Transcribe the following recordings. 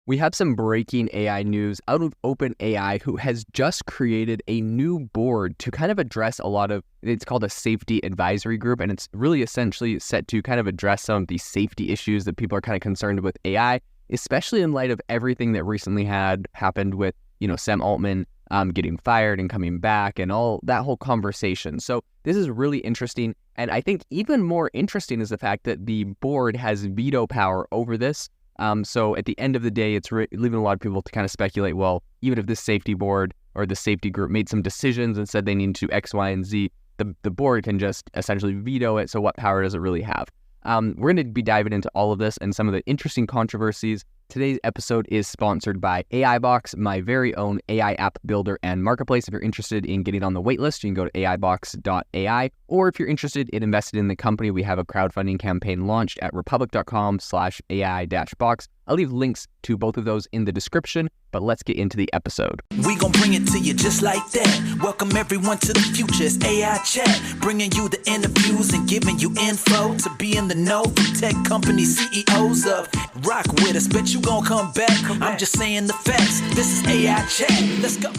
We have some breaking AI news out of OpenAI, who has just created a new board to kind of address a lot of, it's called a safety advisory group, and it's really essentially set to kind of address some of the safety issues that people are kind of concerned with AI, especially in light of everything that recently happened with, Sam Altman getting fired and coming back and all that whole conversation. So this is really interesting. And I think even more interesting is the fact that the board has veto power over this. So at the end of the day, it's leaving a lot of people to kind of speculate, well, even if this safety board or the safety group made some decisions and said they need to X, Y, and Z, the board can just essentially veto it. So what power does it really have? We're going to be diving into all of this and some of the interesting controversies. Today's episode is sponsored by AIbox, my very own AI app builder and marketplace. If you're interested in getting on the waitlist, you can go to aibox.ai. Or if you're interested in investing in the company, we have a crowdfunding campaign launched at republic.com/AI-box. I'll leave links to both of those in the description, but let's get into the episode. We gon' bring it to you just like that. Welcome everyone to the future, it's AI Chat. Bringing you the interviews and giving you info to be in the know from tech company CEOs of. Rock with us, bet you gon' come back. I'm just saying the facts. This is AI Chat. Let's go.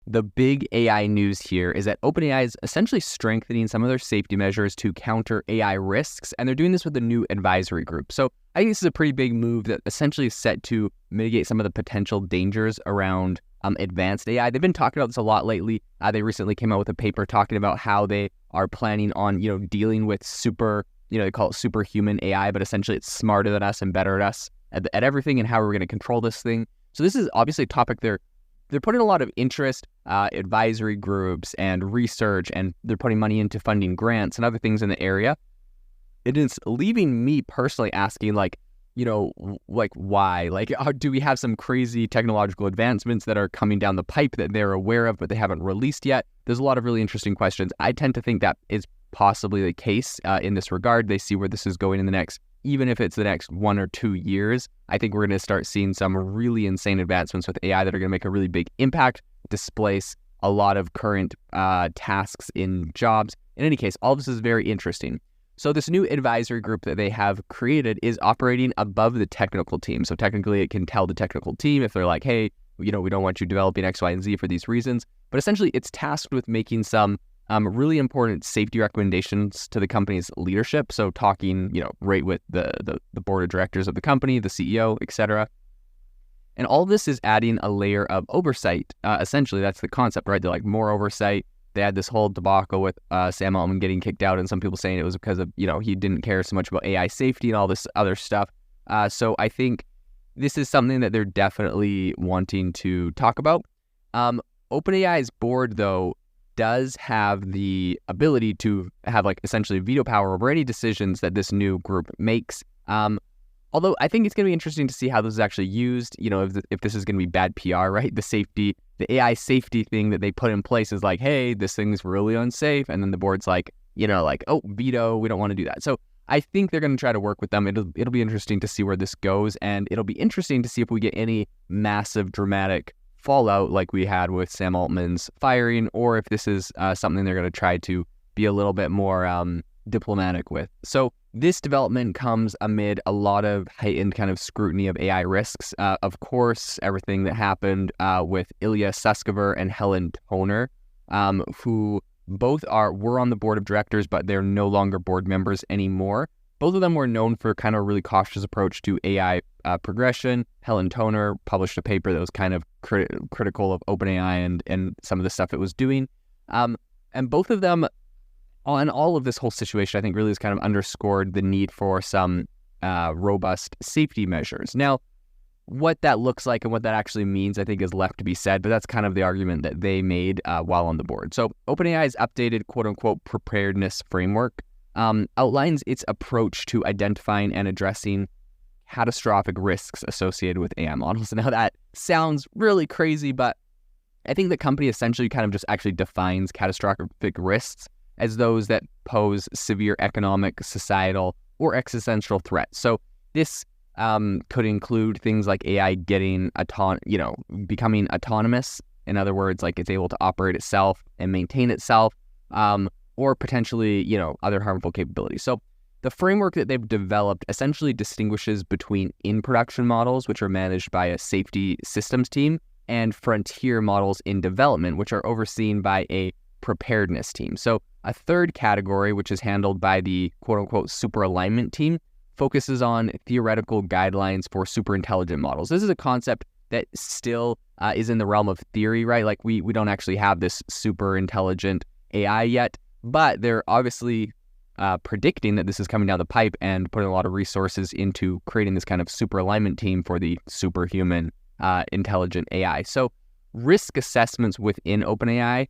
The big AI news here is that OpenAI is essentially strengthening some of their safety measures to counter AI risks, and they're doing this with a new advisory group. So I think this is a pretty big move that essentially is set to mitigate some of the potential dangers around advanced AI. They've been talking about this a lot lately. They recently came out with a paper talking about how they are planning on, dealing with they call it superhuman AI, but essentially it's smarter than us and better at us at everything, and how we're going to control this thing. So this is obviously a topic they're putting a lot of interest, advisory groups and research, and they're putting money into funding grants and other things in the area. It is leaving me personally asking, why? Do we have some crazy technological advancements that are coming down the pipe that they're aware of, but they haven't released yet? There's a lot of really interesting questions. I tend to think that is possibly the case in this regard. They see where this is going in the next, even if it's the next 1 or 2 years. I think we're going to start seeing some really insane advancements with AI that are going to make a really big impact, displace a lot of current tasks in jobs. In any case, all this is very interesting. So this new advisory group that they have created is operating above the technical team. So technically it can tell the technical team if they're like, hey, we don't want you developing X, Y, and Z for these reasons. But essentially it's tasked with making some really important safety recommendations to the company's leadership. So talking, right with the board of directors of the company, the CEO, etc. And all this is adding a layer of oversight. Essentially, that's the concept, right? They're like more oversight. They had this whole debacle with Sam Altman getting kicked out, and some people saying it was because of, he didn't care so much about AI safety and all this other stuff. So I think this is something that they're definitely wanting to talk about. OpenAI's board, though, does have the ability to have essentially veto power over any decisions that this new group makes. Although I think it's going to be interesting to see how this is actually used, if this is going to be bad PR, right? The AI safety thing that they put in place is like, hey, this thing's really unsafe. And then the board's like, oh, veto, we don't want to do that. So I think they're going to try to work with them. It'll be interesting to see where this goes. And it'll be interesting to see if we get any massive dramatic fallout like we had with Sam Altman's firing, or if this is something they're going to try to be a little bit more diplomatic with. So this development comes amid a lot of heightened kind of scrutiny of AI risks. Of course, everything that happened with Ilya Sutskever and Helen Toner, who both were on the board of directors, but they're no longer board members anymore. Both of them were known for kind of a really cautious approach to AI progression. Helen Toner published a paper that was kind of critical of OpenAI and some of the stuff it was doing. And both of them, and all of this whole situation, I think really has kind of underscored the need for some robust safety measures. Now, what that looks like and what that actually means, I think, is left to be said, but that's kind of the argument that they made while on the board. So OpenAI's updated quote-unquote preparedness framework outlines its approach to identifying and addressing catastrophic risks associated with AI models. Now that sounds really crazy, but I think the company essentially kind of just actually defines catastrophic risks as those that pose severe economic, societal, or existential threats. So this could include things like AI getting becoming autonomous. In other words, like it's able to operate itself and maintain itself, or potentially, other harmful capabilities. So the framework that they've developed essentially distinguishes between in-production models, which are managed by a safety systems team, and frontier models in development, which are overseen by a preparedness team. So a third category, which is handled by the quote-unquote super alignment team, focuses on theoretical guidelines for super intelligent models. This is a concept that still is in the realm of theory, right? Like we don't actually have this super intelligent AI yet, but they're obviously predicting that this is coming down the pipe and putting a lot of resources into creating this kind of super alignment team for the superhuman intelligent AI. So risk assessments within OpenAI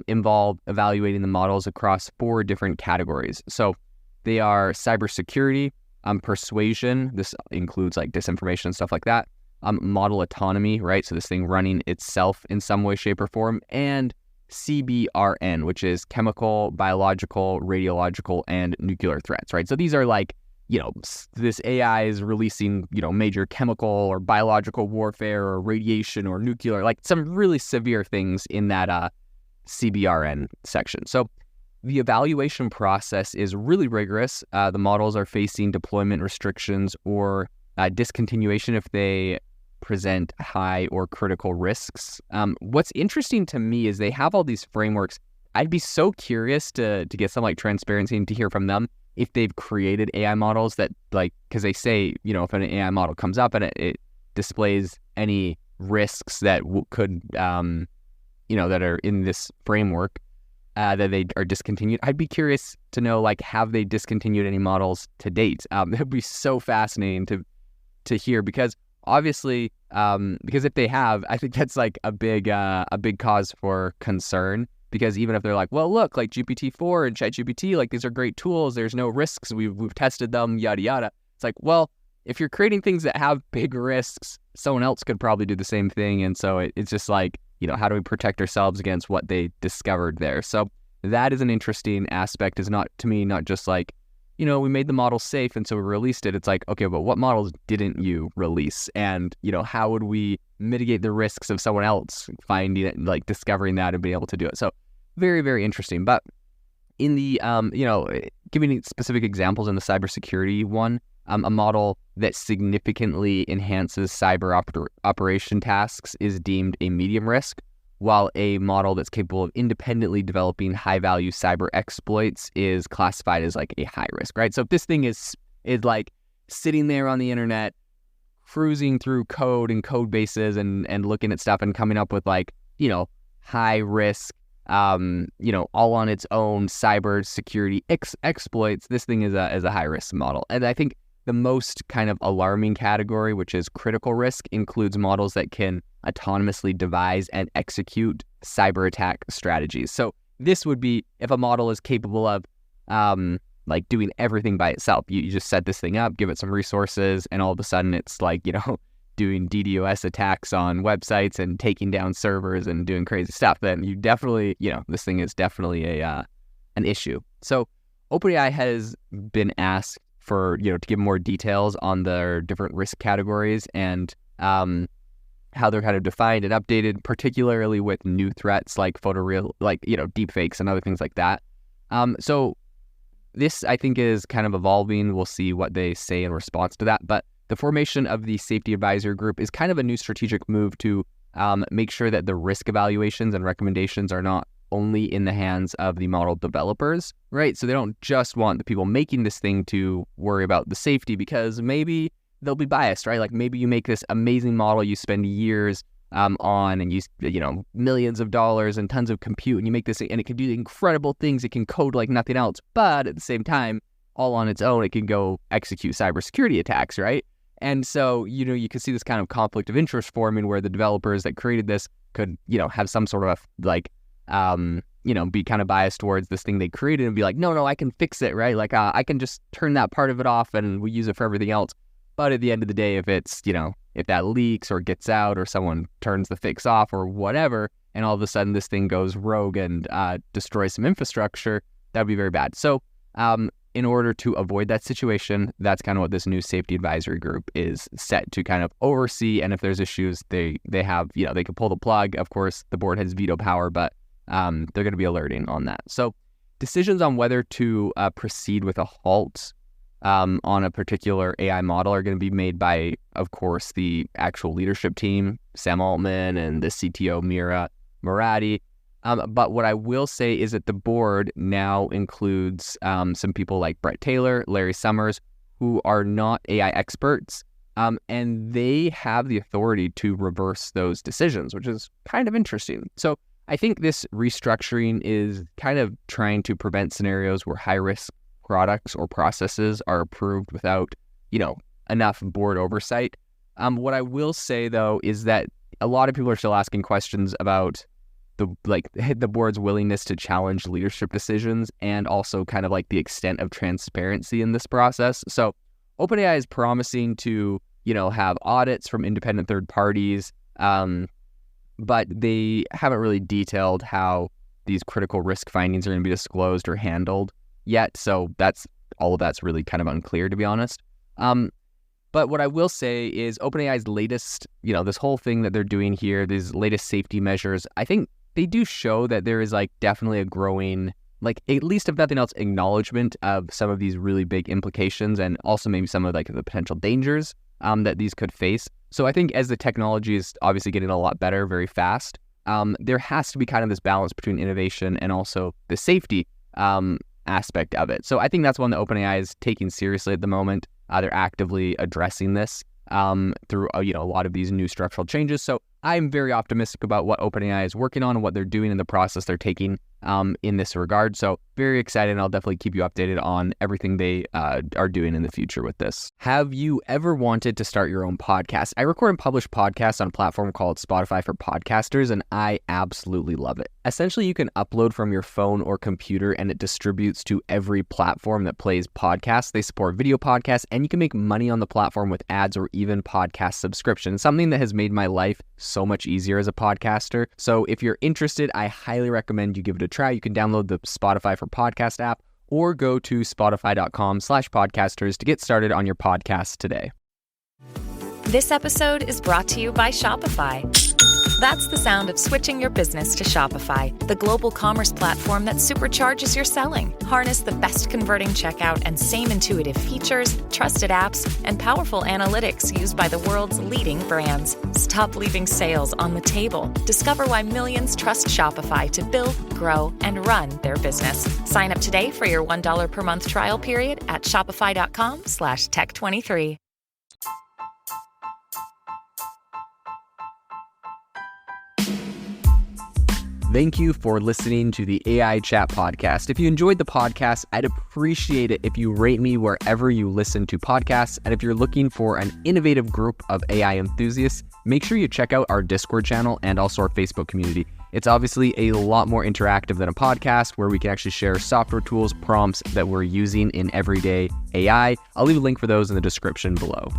involve evaluating the models across 4 different categories. So they are cybersecurity, persuasion, this includes like disinformation and stuff like that, model autonomy, right? So this thing running itself in some way, shape, or form, and CBRN, which is chemical, biological, radiological, and nuclear threats, right? So these are like, this AI is releasing, major chemical or biological warfare or radiation or nuclear, like some really severe things in that CBRN section. So the evaluation process is really rigorous. The models are facing deployment restrictions or discontinuation if they present high or critical risks. What's interesting to me is they have all these frameworks. I'd be so curious to get some like transparency and to hear from them if they've created AI models that because they say, if an AI model comes up and it displays any risks that could, that are in this framework, that they are discontinued. I'd be curious to know, have they discontinued any models to date? It'd be so fascinating to hear because obviously, because if they have, I think that's like a big cause for concern. Because even if they're like, well, look, like GPT-4 and ChatGPT, these are great tools. There's no risks. We've tested them, yada yada. It's like, well, if you're creating things that have big risks, someone else could probably do the same thing. And so it's just like, how do we protect ourselves against what they discovered there? So that is an interesting aspect. Is not just like, we made the model safe and so we released it. It's like, okay, but what models didn't you release? And, how would we mitigate the risks of someone else finding it, discovering that and being able to do it? So very, very interesting. But in the, giving specific examples in the cybersecurity one, a model that significantly enhances cyber operation tasks is deemed a medium risk, while a model that's capable of independently developing high-value cyber exploits is classified as like a high risk, right? So if this thing is like sitting there on the internet, cruising through code and code bases and looking at stuff and coming up with high risk, all on its own cyber security exploits, this thing is a high risk model. And I think the most kind of alarming category, which is critical risk, includes models that can autonomously devise and execute cyber attack strategies. So this would be if a model is capable of doing everything by itself. You just set this thing up, give it some resources, and all of a sudden it's doing DDoS attacks on websites and taking down servers and doing crazy stuff. Then you definitely, this thing is definitely an issue. So OpenAI has been asked for, to give more details on their different risk categories and how they're kind of defined and updated, particularly with new threats like deepfakes and other things like that. So this, I think, is kind of evolving. We'll see what they say in response to that. But the formation of the Safety Advisory Group is kind of a new strategic move to make sure that the risk evaluations and recommendations are not only in the hands of the model developers, right? So they don't just want the people making this thing to worry about the safety because maybe they'll be biased, right? Like maybe you make this amazing model you spend years on and use, millions of dollars and tons of compute and you make this and it can do incredible things. It can code like nothing else, but at the same time, all on its own, it can go execute cybersecurity attacks, right? And so, you can see this kind of conflict of interest forming where the developers that created this could, have some sort of be kind of biased towards this thing they created and be like, no, I can fix it, right? Like, I can just turn that part of it off and we use it for everything else. But at the end of the day, if it's, if that leaks or gets out or someone turns the fix off or whatever, and all of a sudden this thing goes rogue and destroys some infrastructure, that would be very bad. So in order to avoid that situation, that's kind of what this new safety advisory group is set to kind of oversee. And if there's issues, they have, they can pull the plug. Of course, the board has veto power, but they're going to be alerting on that. So decisions on whether to proceed with a halt on a particular AI model are going to be made by, of course, the actual leadership team, Sam Altman and the CTO, Mira Murati. But what I will say is that the board now includes some people like Brett Taylor, Larry Summers, who are not AI experts, and they have the authority to reverse those decisions, which is kind of interesting. So I think this restructuring is kind of trying to prevent scenarios where high-risk products or processes are approved without, enough board oversight. What I will say, though, is that a lot of people are still asking questions about the board's willingness to challenge leadership decisions and also kind of like the extent of transparency in this process. So OpenAI is promising to, have audits from independent third parties, but they haven't really detailed how these critical risk findings are going to be disclosed or handled yet. So all of that's really kind of unclear, to be honest. But what I will say is OpenAI's latest, this whole thing that they're doing here, these latest safety measures, I think they do show that there is definitely a growing, at least if nothing else, acknowledgement of some of these really big implications and also maybe some of the potential dangers that these could face. So I think as the technology is obviously getting a lot better very fast, there has to be kind of this balance between innovation and also the safety aspect of it. So I think that's one that OpenAI is taking seriously at the moment. They're actively addressing this through a lot of these new structural changes. So I'm very optimistic about what OpenAI is working on and what they're doing in the process they're taking in this regard. So very excited, and I'll definitely keep you updated on everything they are doing in the future with this. Have you ever wanted to start your own podcast? I record and publish podcasts on a platform called Spotify for Podcasters, and I absolutely love it. Essentially, you can upload from your phone or computer, and it distributes to every platform that plays podcasts. They support video podcasts, and you can make money on the platform with ads or even podcast subscriptions, something that has made my life so much easier as a podcaster. So if you're interested, I highly recommend you give it a try. You can download the Spotify for Podcast app or go to spotify.com/podcasters to get started on your podcast today. This episode is brought to you by Shopify. That's the sound of switching your business to Shopify, the global commerce platform that supercharges your selling. Harness the best converting checkout and same intuitive features, trusted apps, and powerful analytics used by the world's leading brands. Stop leaving sales on the table. Discover why millions trust Shopify to build, grow, and run their business. Sign up today for your $1 per month trial period at shopify.com/tech23. Thank you for listening to the AI Chat Podcast. If you enjoyed the podcast, I'd appreciate it if you rate me wherever you listen to podcasts. And if you're looking for an innovative group of AI enthusiasts, make sure you check out our Discord channel and also our Facebook community. It's obviously a lot more interactive than a podcast where we can actually share software tools, prompts that we're using in everyday AI. I'll leave a link for those in the description below.